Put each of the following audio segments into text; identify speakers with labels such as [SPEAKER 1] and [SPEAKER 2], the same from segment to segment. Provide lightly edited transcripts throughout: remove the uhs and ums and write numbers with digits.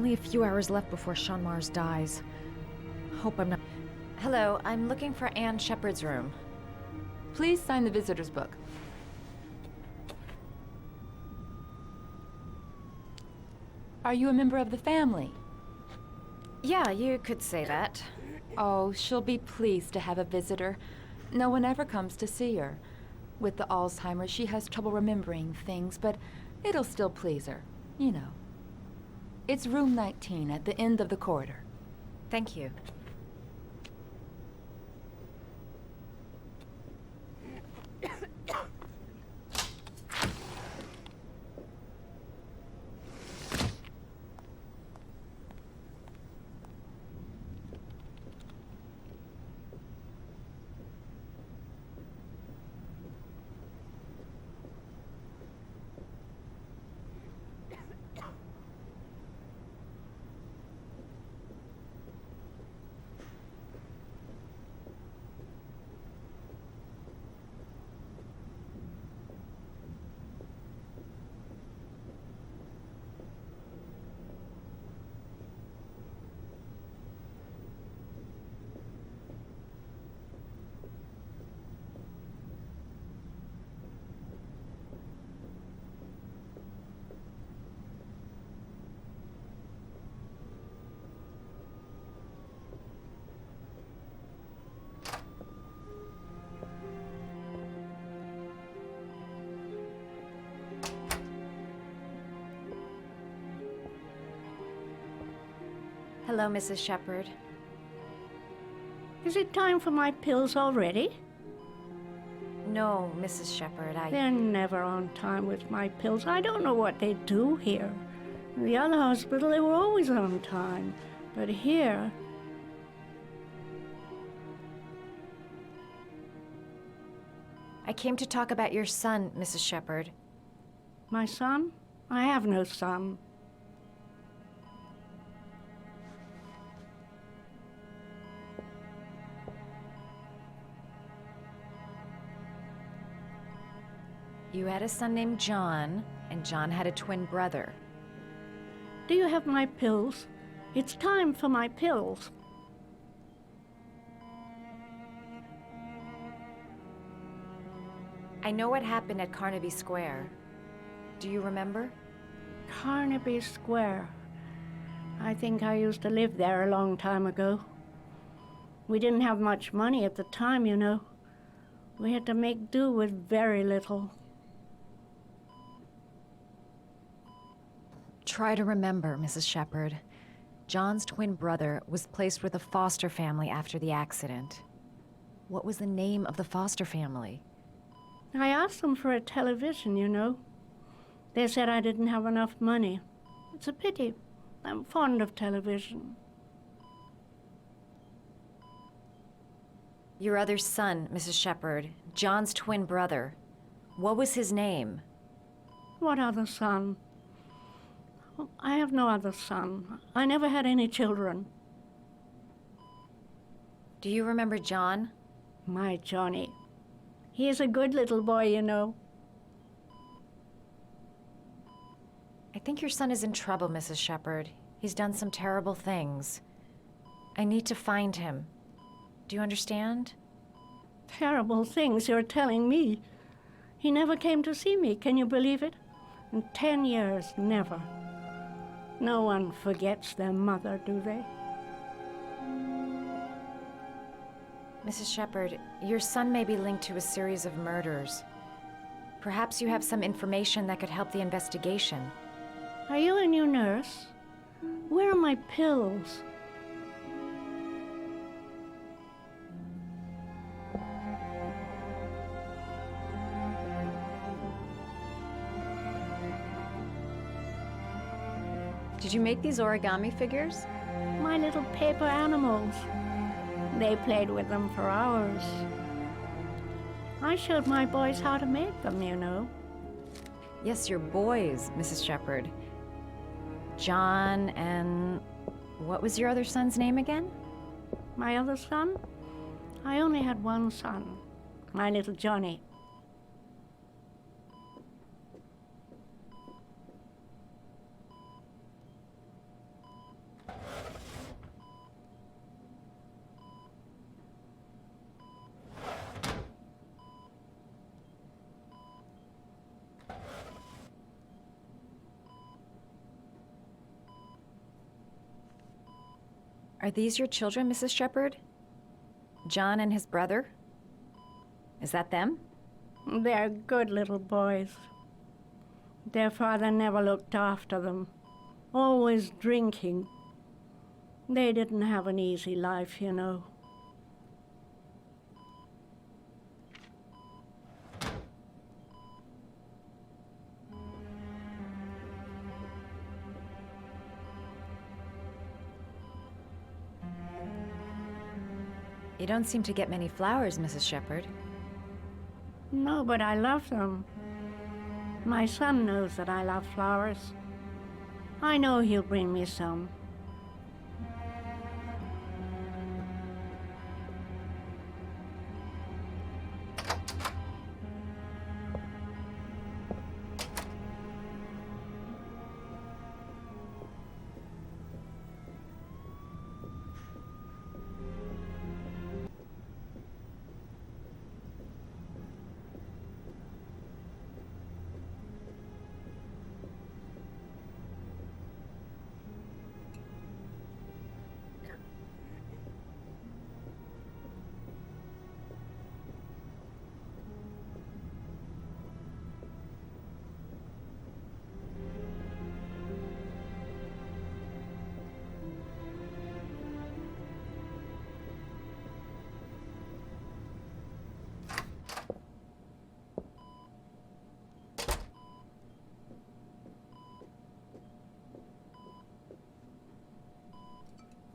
[SPEAKER 1] Only a few hours left before Sean Mars dies. Hope I'm not... Hello, I'm looking for Anne Shepard's room.
[SPEAKER 2] Please sign the visitor's book. Are you a member of the family?
[SPEAKER 1] Yeah, you could say that.
[SPEAKER 2] Oh, she'll be pleased to have a visitor. No one ever comes to see her. With the Alzheimer's, she has trouble remembering things, but it'll still please her, you know. It's room 19 at the end of the corridor.
[SPEAKER 1] Thank you. Hello, Mrs. Shepard.
[SPEAKER 3] Is it time for my pills already?
[SPEAKER 1] No, Mrs. Shepard,
[SPEAKER 3] They're never on time with my pills. I don't know what they do here. In the other hospital, they were always on time. But here...
[SPEAKER 1] I came to talk about your son, Mrs. Shepard.
[SPEAKER 3] My son? I have no son.
[SPEAKER 1] You had a son named John, and John had a twin brother.
[SPEAKER 3] Do you have my pills? It's time for my pills.
[SPEAKER 1] I know what happened at Carnaby Square. Do you remember?
[SPEAKER 3] Carnaby Square. I think I used to live there a long time ago. We didn't have much money at the time, you know. We had to make do with very little.
[SPEAKER 1] Try to remember, Mrs. Shepard. John's twin brother was placed with a foster family after the accident. What was the name of the foster family?
[SPEAKER 3] I asked them for a television, you know. They said I didn't have enough money. It's a pity. I'm fond of television.
[SPEAKER 1] Your other son, Mrs. Shepard, John's twin brother. What was his name?
[SPEAKER 3] What other son? Oh, I have no other son. I never had any children.
[SPEAKER 1] Do you remember John?
[SPEAKER 3] My Johnny. He is a good little boy, you know.
[SPEAKER 1] I think your son is in trouble, Mrs. Shepard. He's done some terrible things. I need to find him. Do you understand?
[SPEAKER 3] Terrible things you're telling me. He never came to see me, can you believe it? In 10 years, never. No one forgets their mother, do they?
[SPEAKER 1] Mrs. Shepard, your son may be linked to a series of murders. Perhaps you have some information that could help the investigation.
[SPEAKER 3] Are you a new nurse? Where are my pills?
[SPEAKER 4] Did you make these origami figures?
[SPEAKER 3] My little paper animals. They played with them for hours. I showed my boys how to make them, you know.
[SPEAKER 1] Yes, your boys, Mrs. Shepard. John and... what was your other son's name again?
[SPEAKER 3] My other son? I only had one son, my little Johnny.
[SPEAKER 1] Are these your children, Mrs. Shepherd? John and his brother? Is that them?
[SPEAKER 3] They're good little boys. Their father never looked after them, always drinking. They didn't have an easy life, you know.
[SPEAKER 1] You don't seem to get many flowers, Mrs. Shepherd.
[SPEAKER 3] No, but I love them. My son knows that I love flowers. I know he'll bring me some.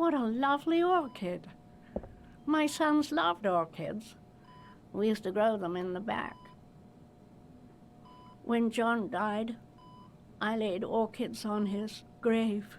[SPEAKER 3] What a lovely orchid. My sons loved orchids. We used to grow them in the back. When John died, I laid orchids on his grave.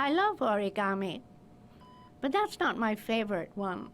[SPEAKER 3] I love origami, but that's not my favorite one.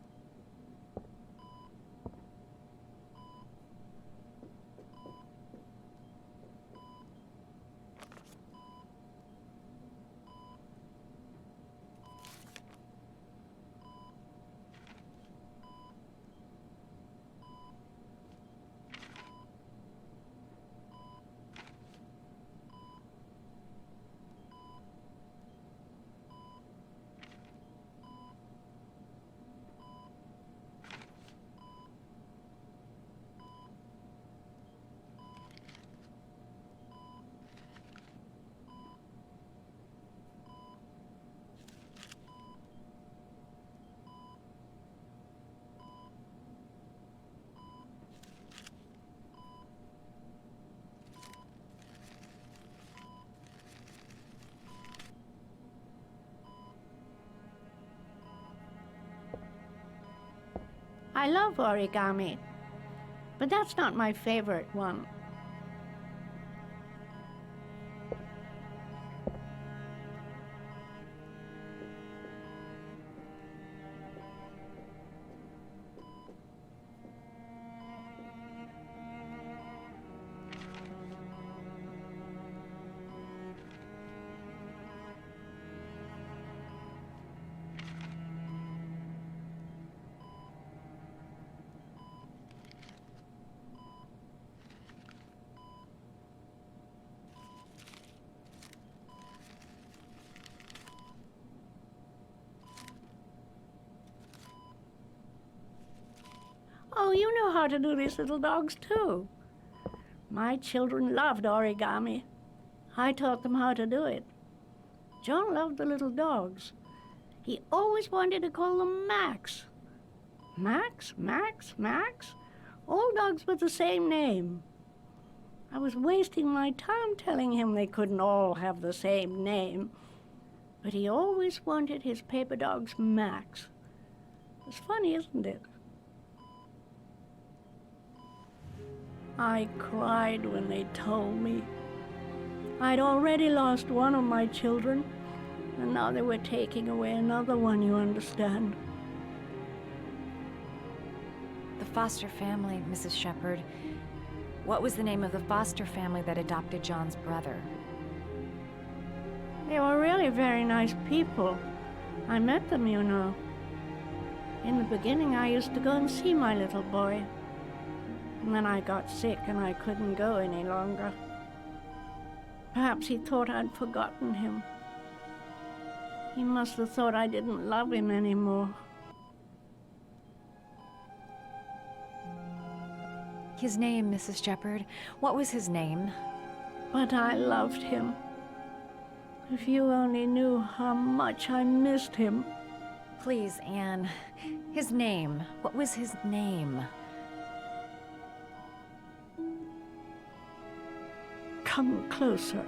[SPEAKER 3] I love origami, but that's not my favorite one. know how to do these little dogs too. My children loved origami. I taught them how to do it. John loved the little dogs. He always wanted to call them Max. Max, Max, Max. All dogs with the same name. I was wasting my time telling him they couldn't all have the same name. But he always wanted his paper dogs Max. It's funny, isn't it? I cried when they told me. I'd already lost one of my children, and now they were taking away another one, you understand.
[SPEAKER 1] The foster family, Mrs. Shepherd. What was the name of the foster family that adopted John's brother?
[SPEAKER 3] They were really very nice people. I met them, you know. In the beginning, I used to go and see my little boy. And then I got sick and I couldn't go any longer. Perhaps he thought I'd forgotten him. He must have thought I didn't love him anymore.
[SPEAKER 1] His name, Mrs. Shepherd. What was his name?
[SPEAKER 3] But I loved him. If you only knew how much I missed him.
[SPEAKER 1] Please, Anne. His name. What was his name?
[SPEAKER 3] Come closer.